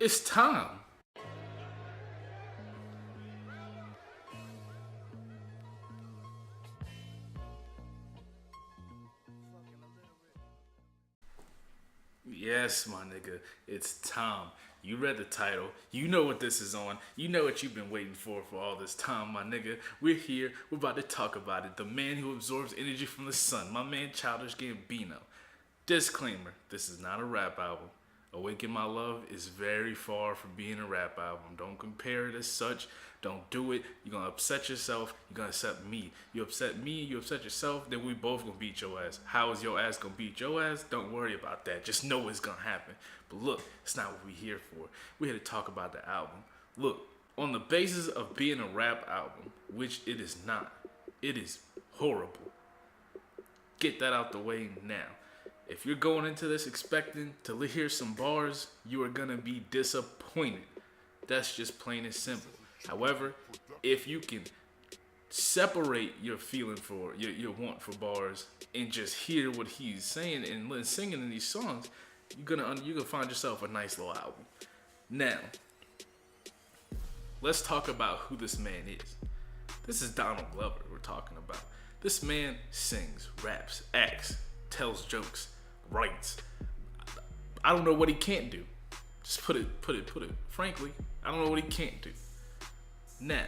It's time. Yes, my nigga, it's time. You read the title. You know what this is on. You know what you've been waiting for all this time, my nigga. We're here. We're about to talk about it. The man who absorbs energy from the sun, my man Childish Gambino. Disclaimer, this is not a rap album. Awaken My Love is very far from being a rap album. Don't compare it as such. Don't do it. You're gonna upset yourself. You're gonna upset me. You upset me, you upset yourself, then we both gonna beat your ass. How is your ass gonna beat your ass? Don't worry about that. Just know it's gonna happen. But look, it's not what we're here for. We're here to talk about the album. Look, on the basis of being a rap album, which it is not, it is horrible. Get that out the way now. If you're going into this expecting to hear some bars, you are gonna be disappointed. That's just plain and simple. However, if you can separate your feeling for your want for bars and just hear what he's saying and singing in these songs, you're gonna find yourself a nice little album. Now, let's talk about who this man is. This is Donald Glover we're talking about. This man sings, raps, acts, tells jokes, writes. I don't know what he can't do. Just put it frankly, I don't know what he can't do. Now,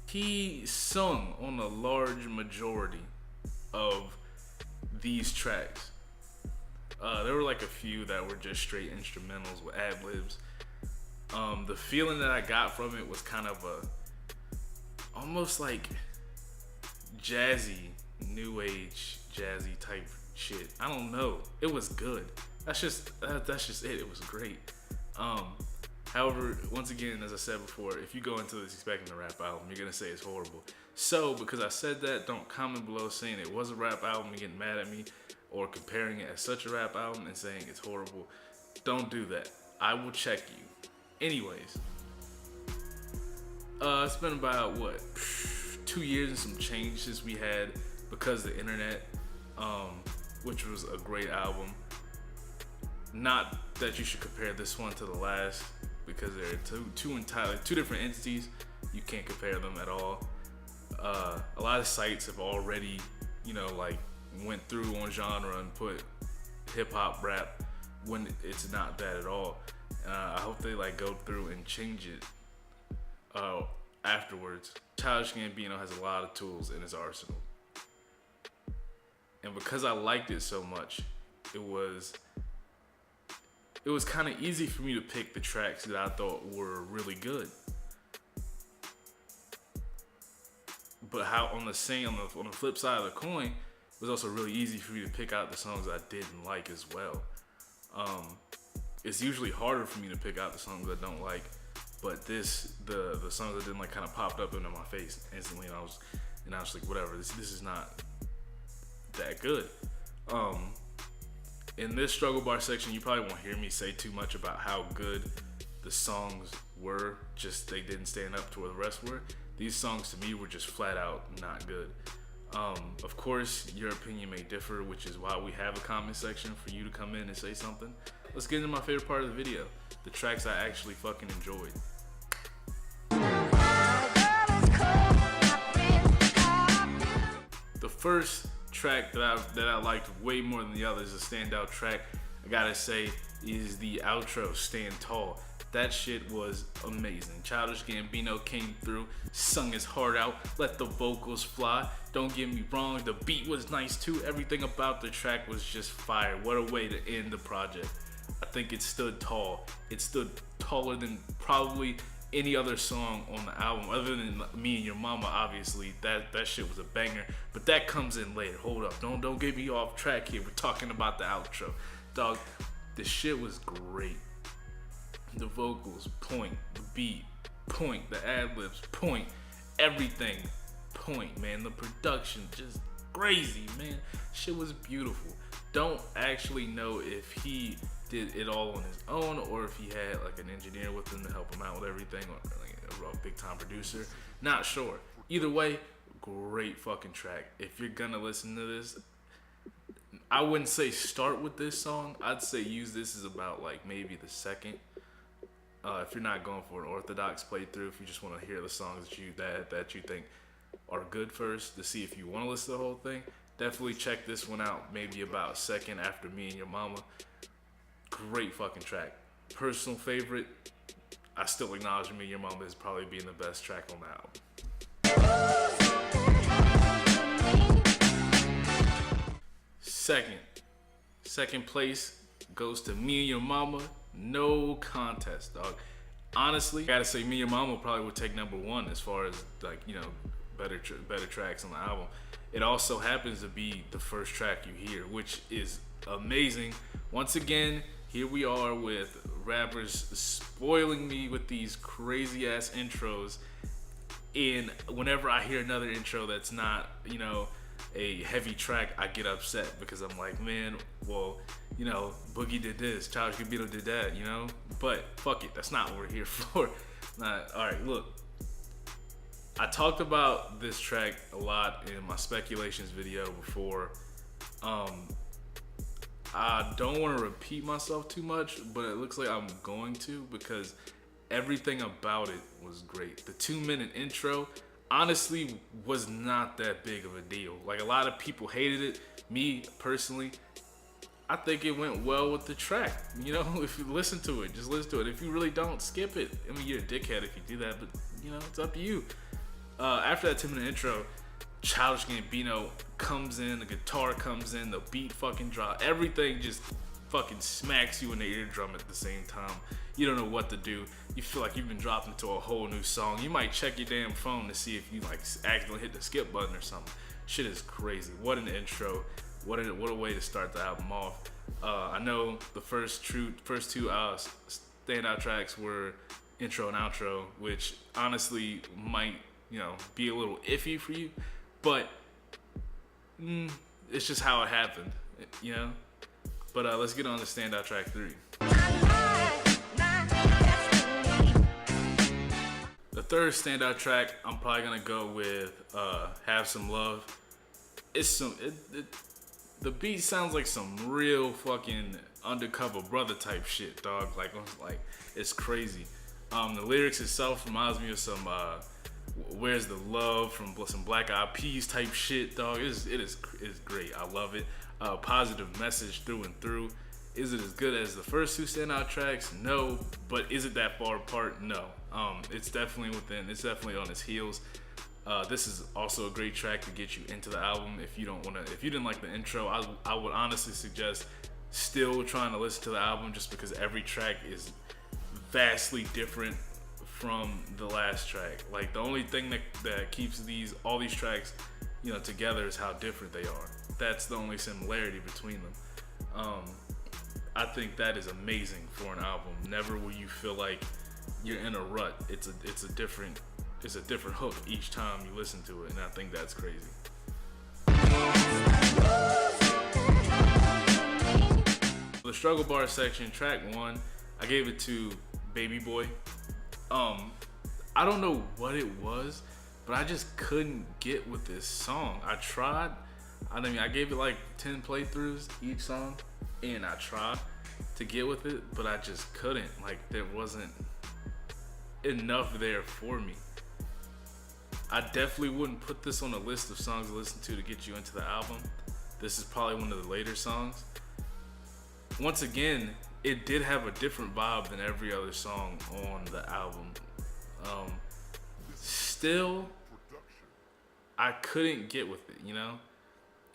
he sung on a large majority of these tracks. There were like a few that were just straight instrumentals with ad libs. The feeling that I got from it was kind of almost like jazzy, new age, jazzy type shit. I don't know. It was good. That's just it. It was great. However, once again, as I said before, if you go into this expecting a rap album, you're gonna say it's horrible. So, because I said that, don't comment below saying it was a rap album and getting mad at me, or comparing it as such a rap album and saying it's horrible. Don't do that. I will check you. Anyways, it's been about 2 years and some change since we had Because the Internet, which was a great album. Not that you should compare this one to the last, because they're two different entities. You can't compare them at all. A lot of sites have already, went through on genre and put hip hop rap when it's not that at all. I hope they go through and change it afterwards. Childish Gambino has a lot of tools in his arsenal, and because I liked it so much, it was kind of easy for me to pick the tracks that I thought were really good. But how on the flip side of the coin, it was also really easy for me to pick out the songs I didn't like as well. It's usually harder for me to pick out the songs I don't like, but the songs I didn't like kind of popped up into my face instantly, and I was like, whatever, this is not that good. In this struggle bar section, you probably won't hear me say too much about how good the songs were, just they didn't stand up to where the rest were. These songs to me were just flat out not good. Of course, your opinion may differ, which is why we have a comment section for you to come in and say something. Let's get into my favorite part of the video, the tracks I actually fucking enjoyed. The first track that I liked way more than the others, a standout track, I gotta say, is the outro, Stand Tall. That shit was amazing. Childish Gambino came through, sung his heart out, let the vocals fly. Don't get me wrong, the beat was nice too. Everything about the track was just fire. What a way to end the project. I think it stood tall. It stood taller than probably any other song on the album, other than Me and Your Mama. Obviously, that shit was a banger, but that comes in later. Hold up, don't get me off track here. We're talking about the outro, dog. The shit was great. The vocals, point. The beat, point. The ad libs, point. Everything, point, man. The production, just crazy, man. Shit was beautiful. Don't actually know if he did it all on his own or if he had an engineer with him to help him out with everything, or a big time producer. Not sure. Either way, great fucking track. If you're gonna listen to this, I wouldn't say start with this song. I'd say use this as about maybe the second If you're not going for an orthodox playthrough, if you just want to hear the songs that you think are good first to see if you want to listen to the whole thing, definitely check this one out. Maybe about second after Me and Your Mama. Great fucking track. Personal favorite. I still acknowledge Me and Your Mama is probably being the best track on the album. Second place goes to Me and Your Mama. No contest, dog. Honestly, I gotta say, Me and Your Mama probably would take number one as far as, like, you know, better tracks on the album. It also happens to be the first track you hear, which is amazing. Once again, here we are with rappers spoiling me with these crazy ass intros. And whenever I hear another intro that's not, you know, a heavy track, I get upset because I'm like, man, well, you know, Boogie did this, Childish Gambino did that, you know? But fuck it, that's not what we're here for. Alright, look. I talked about this track a lot in my speculations video before. I don't want to repeat myself too much, but it looks like I'm going to because everything about it was great. The 2-minute intro honestly was not that big of a deal. Like, a lot of people hated it. Me personally, I think it went well with the track. You know, if you listen to it, just listen to it. If you really don't, skip it. I mean, you're a dickhead if you do that, but you know, it's up to you. After that 2-minute intro, Childish Gambino comes in, the guitar comes in, the beat fucking drop, everything just fucking smacks you in the eardrum at the same time. You don't know what to do. You feel like you've been dropped into a whole new song. You might check your damn phone to see if you like accidentally hit the skip button or something. Shit is crazy. What an intro. What a way to start the album off. I know the first two standout tracks were intro and outro, which honestly might, you know, be a little iffy for you, but it's just how it happened, you know. But let's get on to standout track 3. The third standout track, I'm probably gonna go with "Have Some Love." The beat sounds like some real fucking undercover brother type shit, dog. Like it's crazy. The lyrics itself reminds me of some "Where's the Love" from some Black Eyed Peas type shit, dog. It is great. I love it. Positive message through and through. Is it as good as the first two standout tracks? No. But is it that far apart? No. It's definitely on its heels. This is also a great track to get you into the album. If you didn't like the intro, I would honestly suggest still trying to listen to the album, just because every track is vastly different from the last track. Like, the only thing that keeps all these tracks, you know, together is how different they are. That's the only similarity between them. I think that is amazing for an album. Never will you feel like you're in a rut. It's a different hook each time you listen to it, and I think that's crazy. The struggle bar section, track 1, I gave it to Baby Boy. I don't know what it was, but I just couldn't get with this song. I tried. I mean, I gave it like 10 playthroughs each song, and I tried to get with it, but I just couldn't. Like, there wasn't enough there for me. I definitely wouldn't put this on a list of songs to listen to get you into the album. This is probably one of the later songs. Once again, it did have a different vibe than every other song on the album. Still, I couldn't get with it, you know?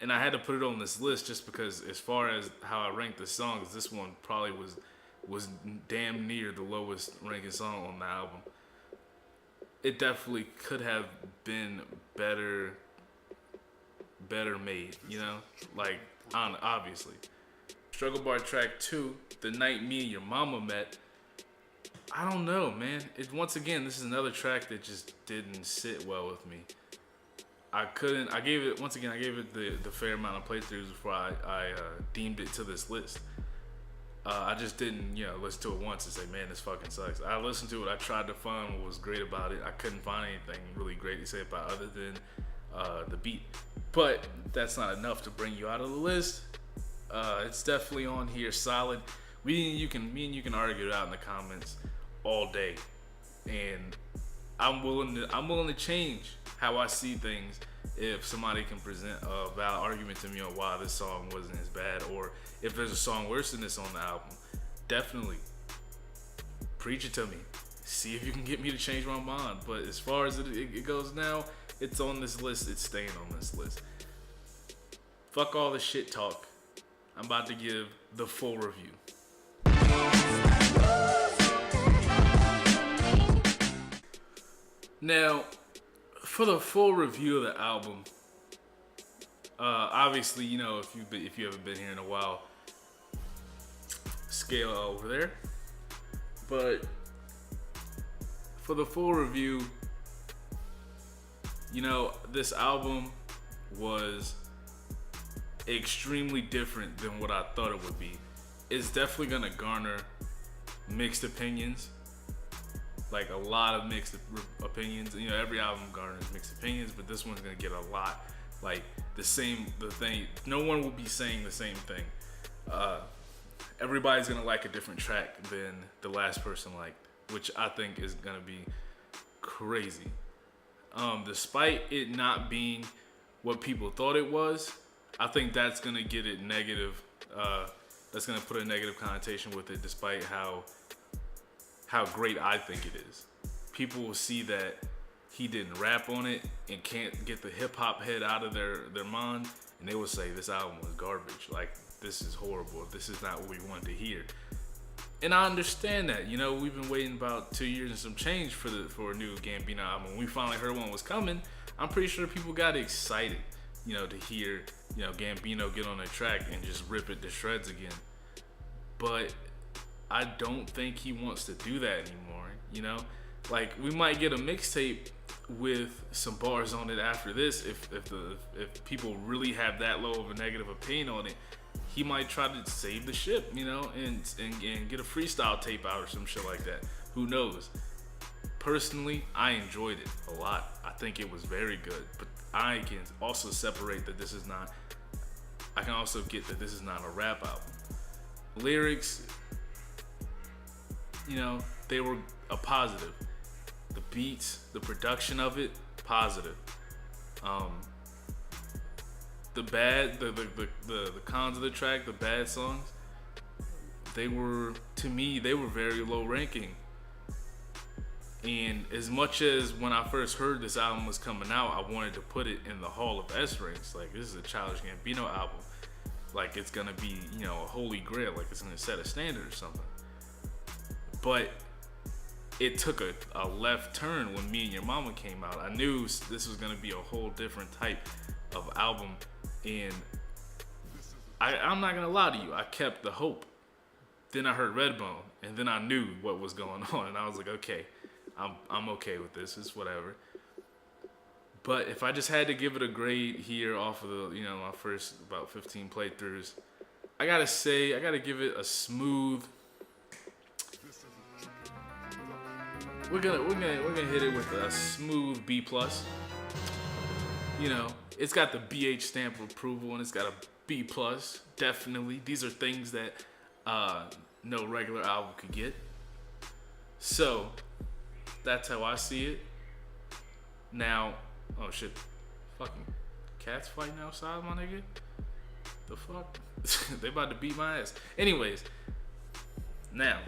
And I had to put it on this list just because, as far as how I ranked the songs, this one probably was damn near the lowest ranking song on the album. It definitely could have been better made, you know? Like, obviously. Struggle Bar track 2, The Night Me and Your Mama Met. I don't know, man. Once again, this is another track that just didn't sit well with me. I gave it the fair amount of playthroughs before I deemed it to this list. I just didn't, you know, listen to it once and say, man, this fucking sucks. I listened to it. I tried to find what was great about it. I couldn't find anything really great to say about it other than the beat. But that's not enough to bring you out of the list. It's definitely on here, solid. Me and you can argue it out in the comments all day, and I'm willing to change how I see things if somebody can present a valid argument to me on why this song wasn't as bad, or if there's a song worse than this on the album. Definitely preach it to me. See if you can get me to change my mind. But as far as it goes now, it's on this list. It's staying on this list. Fuck all the shit talk. I'm about to give the full review. Now, for the full review of the album, obviously, you know, if you haven't been here in a while, scale over there. But for the full review, you know, this album was extremely different than what I thought it would be. It's definitely gonna garner mixed opinions, like a lot of mixed opinions. You know, every album garners mixed opinions, but this one's gonna get a lot, like the thing. No one will be saying the same thing. Everybody's gonna like a different track than the last person liked, which I think is gonna be crazy. Despite it not being what people thought it was, I think that's gonna get it negative. That's gonna put a negative connotation with it, despite how great I think it is. People will see that he didn't rap on it and can't get the hip hop head out of their mind, and they will say this album was garbage. Like, this is horrible. This is not what we wanted to hear. And I understand that. You know, we've been waiting about 2 years and some change for a new Gambino album. When we finally heard one was coming, I'm pretty sure people got excited, you know, to hear, you know, Gambino get on a track and just rip it to shreds again. But I don't think he wants to do that anymore, you know? Like, we might get a mixtape with some bars on it after this if people really have that low of a negative opinion on it. He might try to save the ship, you know, and get a freestyle tape out or some shit like that. Who knows? Personally, I enjoyed it a lot. I think it was very good, but I can also separate that this is not. I can also get that this is not a rap album. Lyrics, you know, they were a positive. The beats, the production of it, positive. The cons of the track, the bad songs, to me, they were very low ranking. And as much as when I first heard this album was coming out, I wanted to put it in the Hall of S ranks. Like, this is a Childish Gambino album. Like, it's gonna be, you know, a holy grail. Like, it's gonna set a standard or something. But it took a left turn when Me and Your Mama came out. I knew this was gonna be a whole different type of album, and I'm not gonna lie to you, I kept the hope. Then I heard Redbone, and then I knew what was going on, and I was like, okay, I'm okay with this. It's whatever. But if I just had to give it a grade here off of the, you know, my first about 15 playthroughs, I gotta give it a smooth. We're gonna hit it with a smooth B+. You know, it's got the BH stamp of approval, and it's got a B+. Definitely, these are things that no regular album could get. So that's how I see it. Now, oh shit, fucking cats fighting outside, my nigga. The fuck? They about to beat my ass. Anyways, now,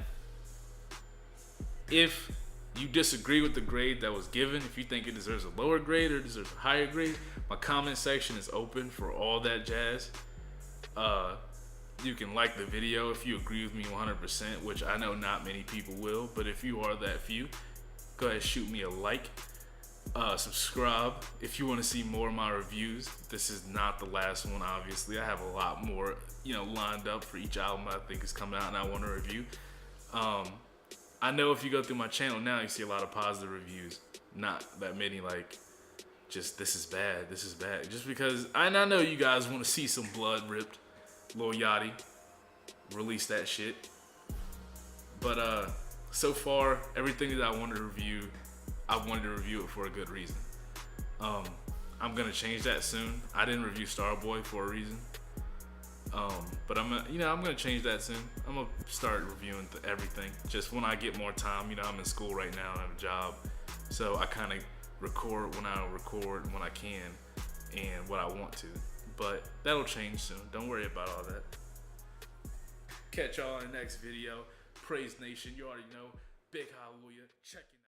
if you disagree with the grade that was given, if you think it deserves a lower grade or deserves a higher grade, my comment section is open for all that jazz. You can like the video if you agree with me 100%, which I know not many people will, but if you are that few, go ahead and shoot me a like. Subscribe if you want to see more of my reviews. This is not the last one, obviously. I have a lot more, you know, lined up for each album I think is coming out and I want to review. I know if you go through my channel now, you see a lot of positive reviews. Not that many, like, just this is bad, this is bad. Just because, and I know you guys want to see some blood ripped. Lil Yachty, release that shit. But so far, everything that I wanted to review it for a good reason. I'm gonna change that soon. I didn't review Starboy for a reason. But I'm gonna change that soon. I'm gonna start reviewing everything. Just when I get more time. I'm in school right now. I have a job, so I kind of record when I can, and what I want to. But that'll change soon. Don't worry about all that. Catch y'all in the next video. Praise Nation. You already know. Big hallelujah. Check it out.